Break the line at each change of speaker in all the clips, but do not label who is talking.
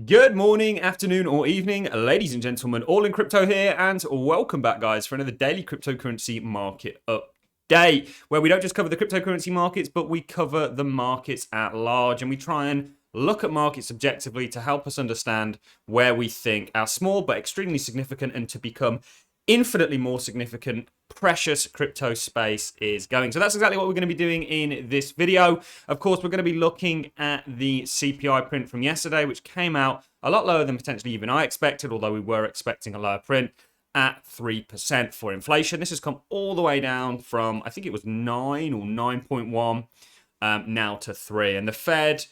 Good morning, afternoon, or evening, ladies and gentlemen, all in crypto here, and welcome back, guys, for another daily cryptocurrency market update, where we don't just cover the cryptocurrency markets, but we cover the markets at large, and we try and look at markets objectively to help us understand where we think our small but extremely significant and to become infinitely more significant precious crypto space is going. So that's exactly what we're going to be doing in this video. Of course, we're going to be looking at the CPI print from yesterday, which came out a lot lower than potentially even I expected, although we were expecting a lower print at 3% for inflation. This has come all the way down from, I think it was 9 or 9.1 now to 3. And the Fed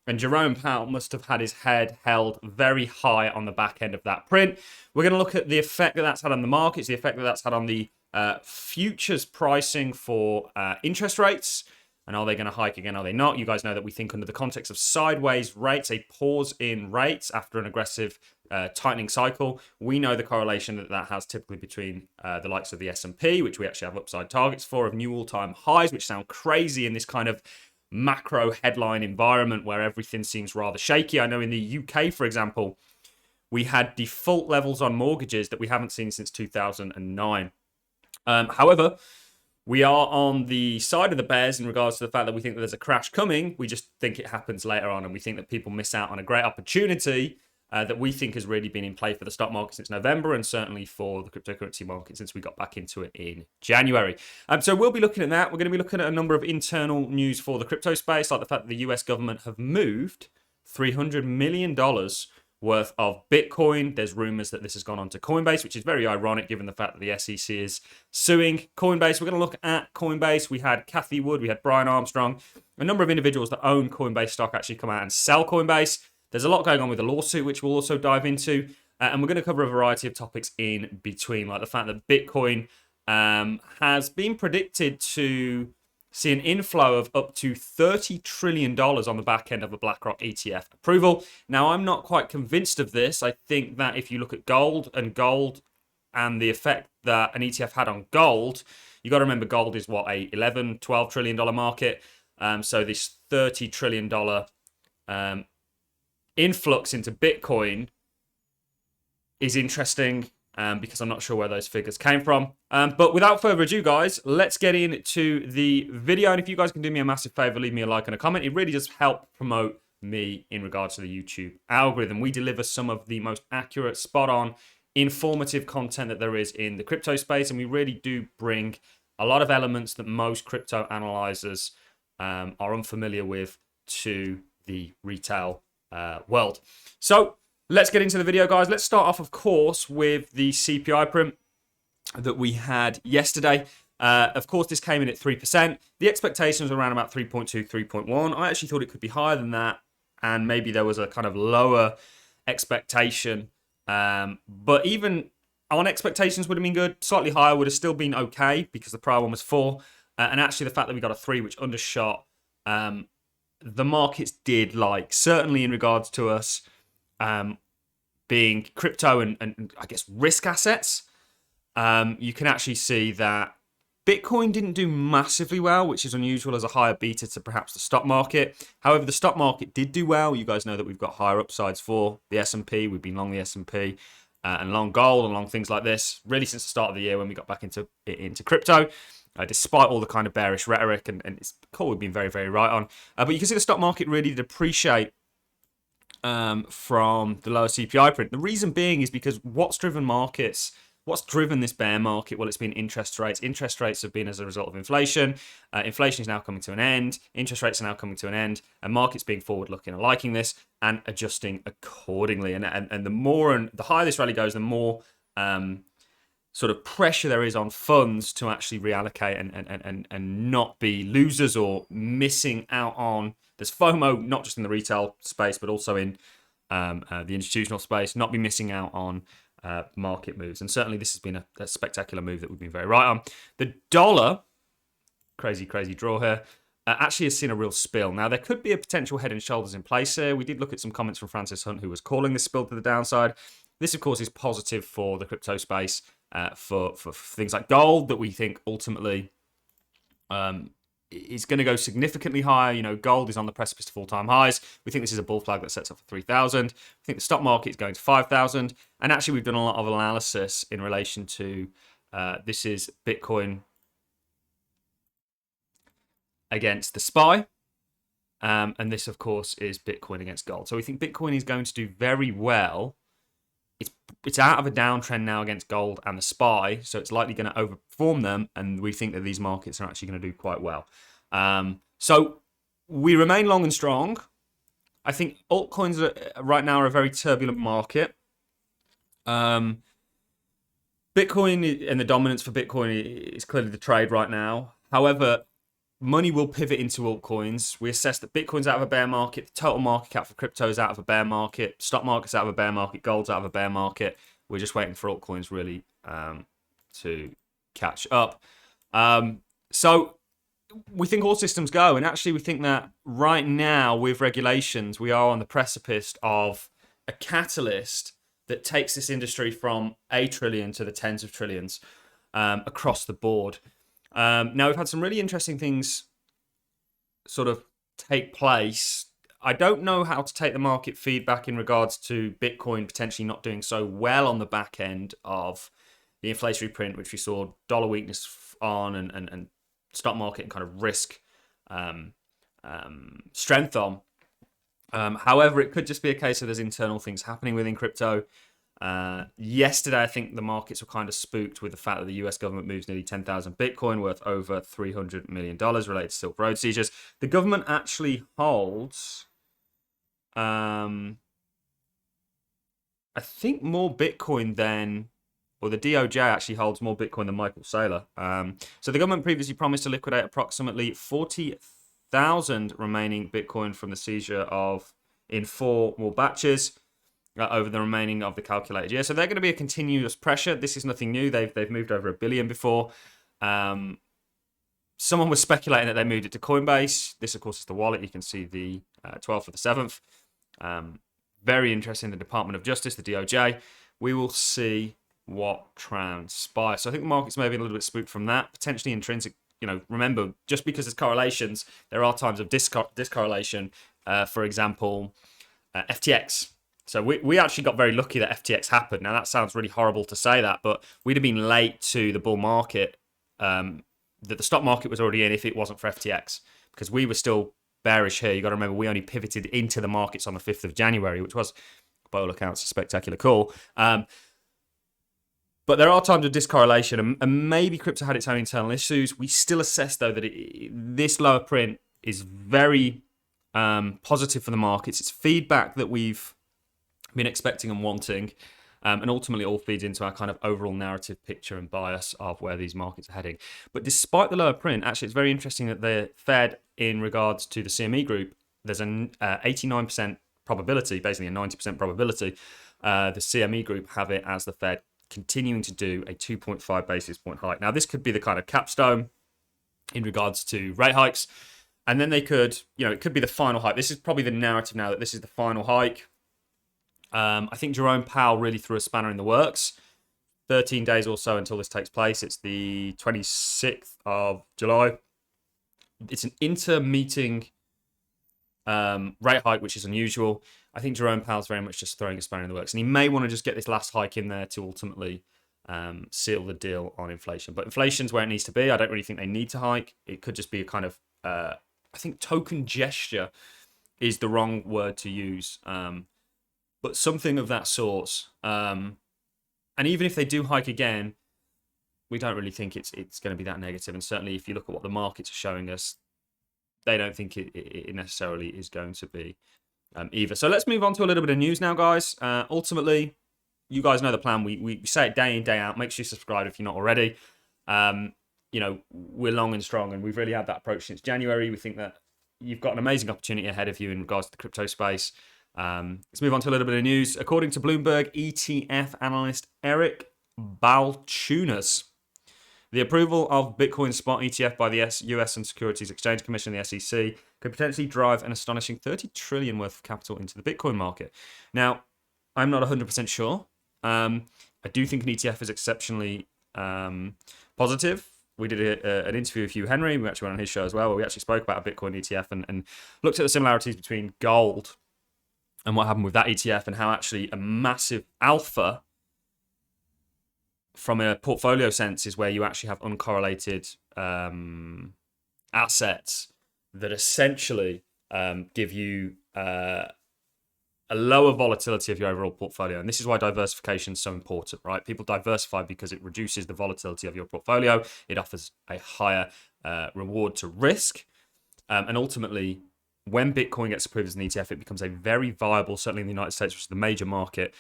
and Jerome Powell must have had his head held very high on the back end of that print. We're going to look at the effect that that's had on the markets, the effect that that's had on the futures pricing for interest rates. And are they going to hike again? Are they not? You guys know that we think under the context of sideways rates, a pause in rates after an aggressive tightening cycle. We know the correlation that that has typically between the likes of the S&P, which we actually have upside targets for, of new all-time highs, which sound crazy in this kind of macro headline environment where everything seems rather shaky. I know in the UK, for example, we had default levels on mortgages that we haven't seen since 2009. However, we are on the side of the bears in regards to the fact that we think that there's a crash coming. We just think it happens later on, and we think that people miss out on a great opportunity that we think has really been in play for the stock market since November, and certainly for the cryptocurrency market since we got back into it in January. So we'll be looking at that. We're going to be looking at a number of internal news for the crypto space, like the fact that the US government have moved $300 million worth of Bitcoin. There's rumors that this has gone on to Coinbase, which is very ironic given the fact that the SEC is suing Coinbase. We're going to look at Coinbase. We had Cathie Wood, we had Brian Armstrong, a number of individuals that own Coinbase stock actually come out and sell Coinbase. There's a lot going on with the lawsuit, which we'll also dive into. And we're going to cover a variety of topics in between, like the fact that Bitcoin has been predicted to see an inflow of up to $30 trillion on the back end of a BlackRock ETF approval. Now, I'm not quite convinced of this. I think that if you look at gold and the effect that an ETF had on gold, you got to remember gold is what, a $11, $12 trillion market. So this $30 trillion influx into Bitcoin is interesting because I'm not sure where those figures came from. But without further ado, guys, let's get into the video. And if you guys can do me a massive favor, leave me a like and a comment. It really does help promote me in regards to the YouTube algorithm. We deliver some of the most accurate, spot-on, informative content that there is in the crypto space. And we really do bring a lot of elements that most crypto analyzers are unfamiliar with to the retail world. So let's get into the video, guys. Let's start off, of course, with the CPI print that we had yesterday. Of course, this came in at 3%. The expectations were around about 3.2, 3.1. I actually thought it could be higher than that, and maybe there was a kind of lower expectation. But even on expectations would have been good. Slightly higher would have still been okay because the prior one was 4. And actually, the fact that we got a 3, which undershot, the markets did like, certainly in regards to us being crypto and I guess risk assets. You can actually see that Bitcoin didn't do massively well, which is unusual as a higher beta to perhaps the stock market. However, the stock market did do well. You guys know that we've got higher upsides for the S&P. We've been long the S&P and long gold and long things like this, really since the start of the year when we got back into crypto. Despite all the kind of bearish rhetoric, and it's cool, we've been very, very right on. But you can see the stock market really did appreciate from the lower CPI print. The reason being is because what's driven this bear market? Well, it's been interest rates. Interest rates have been as a result of inflation. Inflation is now coming to an end. Interest rates are now coming to an end. And markets being forward-looking and liking this and adjusting accordingly. And the higher this rally goes, the more sort of pressure there is on funds to actually reallocate and not be losers or missing out on. There's FOMO, not just in the retail space, but also in the institutional space, not be missing out on market moves. And certainly this has been a spectacular move that we've been very right on. The dollar, crazy draw here, actually has seen a real spill. Now, there could be a potential head and shoulders in place here. We did look at some comments from Francis Hunt, who was calling this spill to the downside. This, of course, is positive for the crypto space, for things like gold that we think ultimately is going to go significantly higher. You know, gold is on the precipice of all-time highs. We think this is a bull flag that sets up for 3,000. We think the stock market is going to 5,000. And actually, we've done a lot of analysis in relation to this is Bitcoin against the SPY. And this, of course, is Bitcoin against gold. So we think Bitcoin is going to do very well. It's out of a downtrend now against gold and the SPY, so it's likely going to overperform them, and we think that these markets are actually going to do quite well. So we remain long and strong. I think altcoins right now are a very turbulent market. Bitcoin and the dominance for Bitcoin is clearly the trade right now. However, money will pivot into altcoins. We assess that Bitcoin's out of a bear market, the total market cap for crypto is out of a bear market, stock market's out of a bear market, gold's out of a bear market. We're just waiting for altcoins really to catch up. So we think all systems go, and actually we think that right now with regulations, we are on the precipice of a catalyst that takes this industry from a trillion to the tens of trillions across the board. Now, we've had some really interesting things sort of take place. I don't know how to take the market feedback in regards to Bitcoin potentially not doing so well on the back end of the inflationary print, which we saw dollar weakness on and stock market and kind of risk strength on. However, it could just be a case of there's internal things happening within crypto. Yesterday, I think the markets were kind of spooked with the fact that the US government moves nearly 10,000 Bitcoin worth over $300 million related to Silk Road seizures. The government actually holds, I think, more Bitcoin than, or the DOJ actually holds more Bitcoin than Michael Saylor. So the government previously promised to liquidate approximately 40,000 remaining Bitcoin from the seizure of in 4 more batches. Over the remaining of the calculated year. So they're going to be a continuous pressure. This is nothing new. They've moved over $1 billion before. Someone was speculating that they moved it to Coinbase. This, of course, is the wallet. You can see the 12th of the 7th. Very interesting. The Department of Justice, the DOJ. We will see what transpires. So I think the market's maybe a little bit spooked from that. Potentially intrinsic. You know, remember, just because there's correlations, there are times of discorrelation. For example, FTX. So we actually got very lucky that FTX happened. Now, that sounds really horrible to say that, but we'd have been late to the bull market that the stock market was already in if it wasn't for FTX, because we were still bearish here. You got to remember, we only pivoted into the markets on the 5th of January, which was, by all accounts, a spectacular call. But there are times of discorrelation, and maybe crypto had its own internal issues. We still assess, though, that this lower print is very positive for the markets. It's feedback that we've been expecting and wanting, and ultimately all feeds into our kind of overall narrative picture and bias of where these markets are heading. But despite the lower print, actually it's very interesting that the Fed, in regards to the CME group, there's an 89% probability, basically a 90% probability, the CME group have it as the Fed continuing to do a 2.5 basis point hike. Now, this could be the kind of capstone in regards to rate hikes, and then they could, it could be the final hike. This is probably the narrative now, that this is the final hike. I think Jerome Powell really threw a spanner in the works. 13 days or so until this takes place. It's the 26th of July. It's an inter-meeting rate hike, which is unusual. I think Jerome Powell's very much just throwing a spanner in the works, and he may want to just get this last hike in there to ultimately seal the deal on inflation. But inflation's where it needs to be. I don't really think they need to hike. It could just be a kind of, I think token gesture is the wrong word to use. But something of that sort. And even if they do hike again, we don't really think it's going to be that negative. And certainly if you look at what the markets are showing us, they don't think it necessarily is going to be either. So let's move on to a little bit of news now, guys. Ultimately, you guys know the plan. We say it day in, day out. Make sure you subscribe if you're not already. We're long and strong, and we've really had that approach since January. We think that you've got an amazing opportunity ahead of you in regards to the crypto space. Let's move on to a little bit of news. According to Bloomberg ETF analyst Eric Balchunas, the approval of Bitcoin spot ETF by the US and Securities Exchange Commission, the SEC, could potentially drive an astonishing 30 trillion worth of capital into the Bitcoin market. Now, I'm not 100% sure. I do think an ETF is exceptionally positive we did an interview with Hugh Henry. We actually went on his show as well, where we actually spoke about a Bitcoin ETF and looked at the similarities between gold and what happened with that ETF, and how actually a massive alpha from a portfolio sense is where you actually have uncorrelated assets that essentially give you a lower volatility of your overall portfolio. And this is why diversification is so important, right? People diversify because it reduces the volatility of your portfolio. It offers a higher reward to risk. And ultimately, when Bitcoin gets approved as an ETF, it becomes a very viable, certainly in the United States, which is the major market,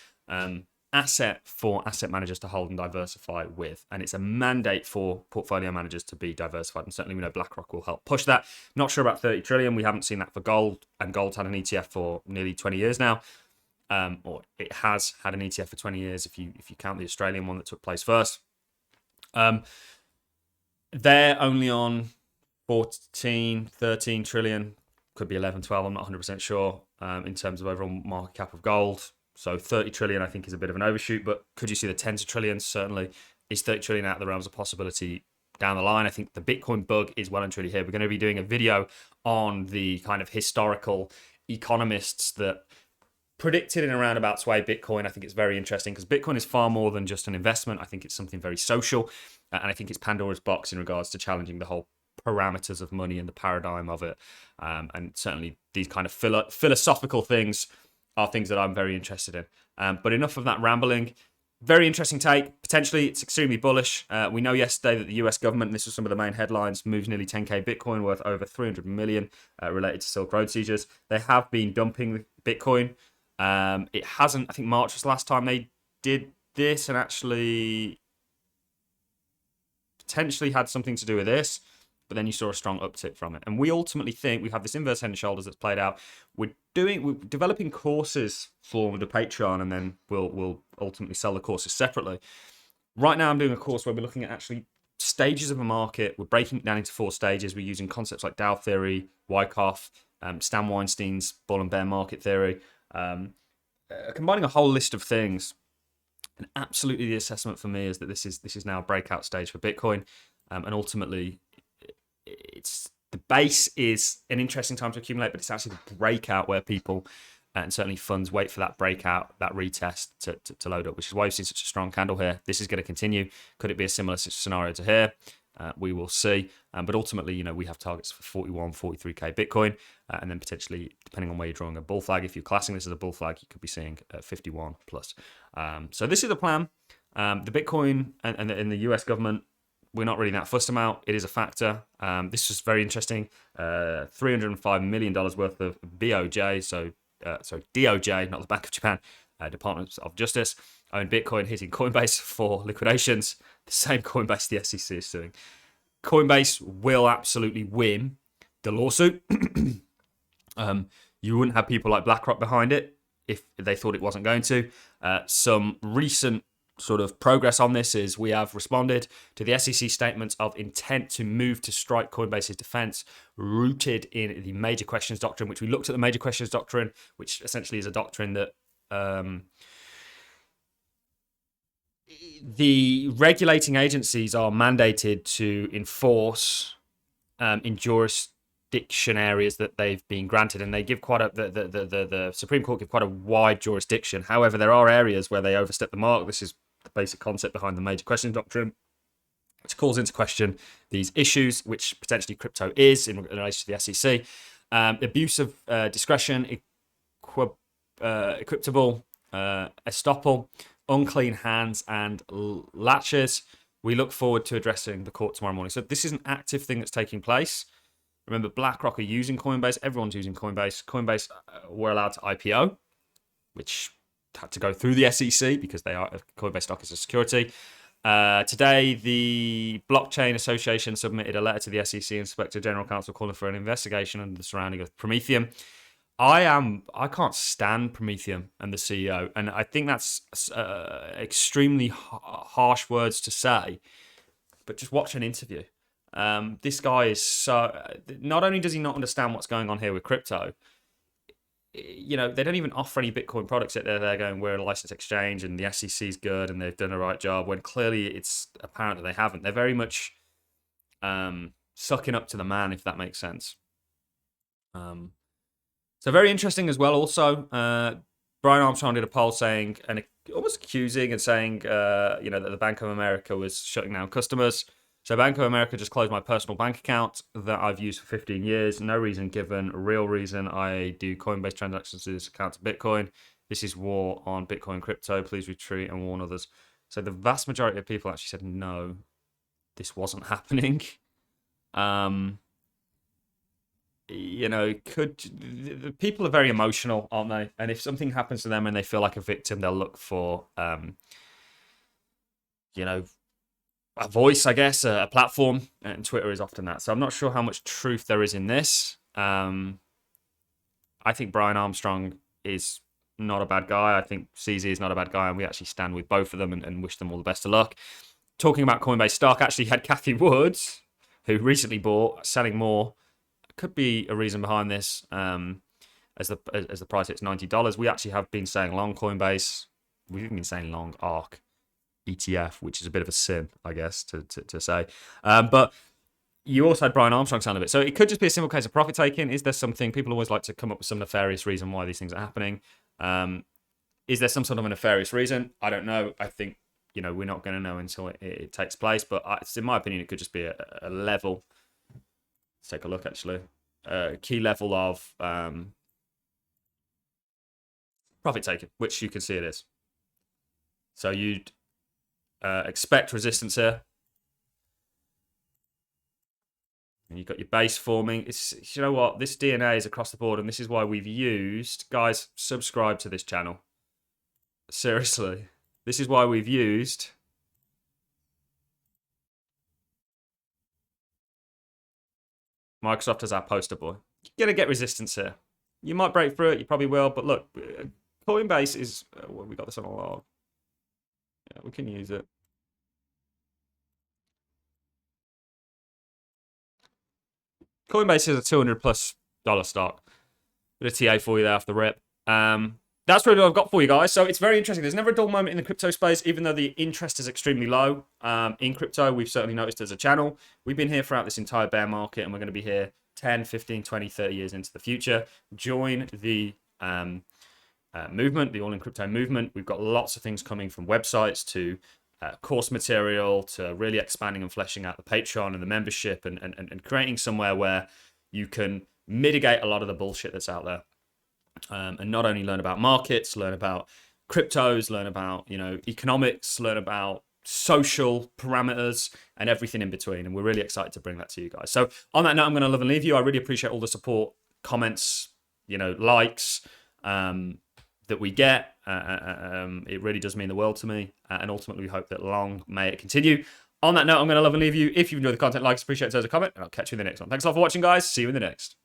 asset for asset managers to hold and diversify with. And it's a mandate for portfolio managers to be diversified. And certainly we know BlackRock will help push that. Not sure about 30 trillion. We haven't seen that for gold, and gold's had an ETF for nearly 20 years now. Or it has had an ETF for 20 years if you count the Australian one that took place first. They're only on 14, 13 trillion, could be 11, 12, I'm not 100% sure, in terms of overall market cap of gold. So 30 trillion, I think, is a bit of an overshoot, but could you see the tens of trillions? Certainly. Is 30 trillion out of the realms of possibility down the line? I think the Bitcoin bug is well and truly here. We're going to be doing a video on the kind of historical economists that predicted in a roundabout way Bitcoin. I think it's very interesting because Bitcoin is far more than just an investment. I think it's something very social, and I think it's Pandora's box in regards to challenging the whole parameters of money and the paradigm of it. And certainly these kind of philosophical things are things that I'm very interested in. But enough of that rambling. Very interesting take. Potentially, it's extremely bullish. We know yesterday that the US government, and this was some of the main headlines, moves nearly 10k Bitcoin worth over 300 million related to Silk Road seizures. They have been dumping Bitcoin. It hasn't, I think March was the last time they did this, and actually potentially had something to do with this. But then you saw a strong uptick from it. And we ultimately think we have this inverse head and shoulders that's played out. We're developing courses for the Patreon, and then we'll ultimately sell the courses separately. Right now I'm doing a course where we're looking at actually stages of a market. We're breaking it down into 4 stages. We're using concepts like Dow theory, Wyckoff, Stan Weinstein's bull and bear market theory, combining a whole list of things. And absolutely the assessment for me is that this is now a breakout stage for Bitcoin. And ultimately, it's the base is an interesting time to accumulate, but it's actually the breakout where people and certainly funds wait for that breakout, that retest to load up, which is why we've seen such a strong candle here. This is going to continue. Could it be a similar scenario to here? We will see. But ultimately, we have targets for 41, 43k Bitcoin, and then potentially, depending on where you're drawing a bull flag, if you're classing this as a bull flag, you could be seeing 51 plus. So this is the plan. The Bitcoin and the US government, we're not really that fussed about. It is a factor. This was very interesting. $305 million worth of BOJ, so DOJ, not the Bank of Japan, Department of Justice, owned Bitcoin, hitting Coinbase for liquidations. The same Coinbase the SEC is suing. Coinbase will absolutely win the lawsuit. You wouldn't have people like BlackRock behind it if they thought it wasn't going to. Some recent sort of progress on this is we have responded to the SEC statements of intent to move to strike Coinbase's defense, rooted in the major questions doctrine, which we looked at the major questions doctrine, which essentially is a doctrine that the regulating agencies are mandated to enforce in jurisdiction areas that they've been granted, and they give quite a the Supreme Court give quite a wide jurisdiction. However, there are areas where they overstep the mark. This is the basic concept behind the major questions doctrine, which calls into question these issues, which potentially crypto is in relation to the SEC. Abuse of discretion, equitable, estoppel, unclean hands, and latches. We look forward to addressing the court tomorrow morning. So this is an active thing that's taking place. Remember, BlackRock are using Coinbase. Everyone's using Coinbase. Coinbase were allowed to IPO, which had to go through the SEC because they are Coinbase stock is a security. Today, the Blockchain Association submitted a letter to the SEC Inspector General Counsel calling for an investigation into the surrounding of Prometheum. I can't stand Prometheum and the CEO, and I think that's extremely harsh words to say. But just watch an interview. This guy is so. Not only does he not understand what's going on here with crypto, they don't even offer any Bitcoin products yet. They're going, we're a licensed exchange, and the SEC is good, and they've done the right job. When clearly it's apparent that they haven't. They're very much sucking up to the man, if that makes sense. So very interesting as well. Also, Brian Armstrong did a poll saying, and almost accusing and saying, that the Bank of America was shutting down customers. So Bank of America just closed my personal bank account that I've used for 15 years. No reason given. Real reason, I do Coinbase transactions to this account to Bitcoin. This is war on Bitcoin crypto. Please retreat and warn others. So the vast majority of people actually said no, this wasn't happening. People are very emotional, aren't they? And if something happens to them and they feel like a victim, they'll look for, a voice, I guess, a platform, and Twitter is often that. So I'm not sure how much truth there is in this. I think Brian Armstrong is not a bad guy. I think CZ is not a bad guy, and we actually stand with both of them and wish them all the best of luck. Talking about Coinbase stock, actually had Kathy Woods, who recently bought, selling more. Could be a reason behind this. As the price hits $90, we actually have been saying long Coinbase. We've even been saying long ARK ETF, which is a bit of a sin, I guess, to say. But you also had Brian Armstrong sound of it. So it could just be a simple case of profit taking. Is there something, people always like to come up with some nefarious reason why these things are happening. Is there some sort of a nefarious reason? I don't know. I think, we're not going to know until it takes place. But in my opinion, it could just be a level. Let's take a look, actually. Key level of profit taking, which you can see it is. So you'd expect resistance here. And you've got your base forming. It's, you know what? This DNA is across the board, and this is why we've used... Guys, subscribe to this channel. Seriously. This is why we've used... Microsoft as our poster boy. You're going to get resistance here. You might break through it. You probably will. But look, Coinbase is... we got this on a log. Yeah, we can use it. Coinbase is a $200+ stock. Bit of TA for you there off the rip. That's really what I've got for you guys. So it's very interesting. There's never a dull moment in the crypto space, even though the interest is extremely low in crypto. We've certainly noticed as a channel. We've been here throughout this entire bear market, and we're going to be here 10, 15, 20, 30 years into the future. Join the movement, the all-in crypto movement. We've got lots of things coming, from websites to course material to really expanding and fleshing out the Patreon and the membership and creating somewhere where you can mitigate a lot of the bullshit that's out there. And not only learn about markets, learn about cryptos, learn about, economics, learn about social parameters and everything in between. And we're really excited to bring that to you guys. So on that note, I'm going to love and leave you. I really appreciate all the support, comments, likes that we get. It really does mean the world to me. And ultimately, we hope that long may it continue. On that note, I'm going to love and leave you. If you enjoyed the content, appreciate it as a comment, and I'll catch you in the next one. Thanks a lot for watching, guys. See you in the next.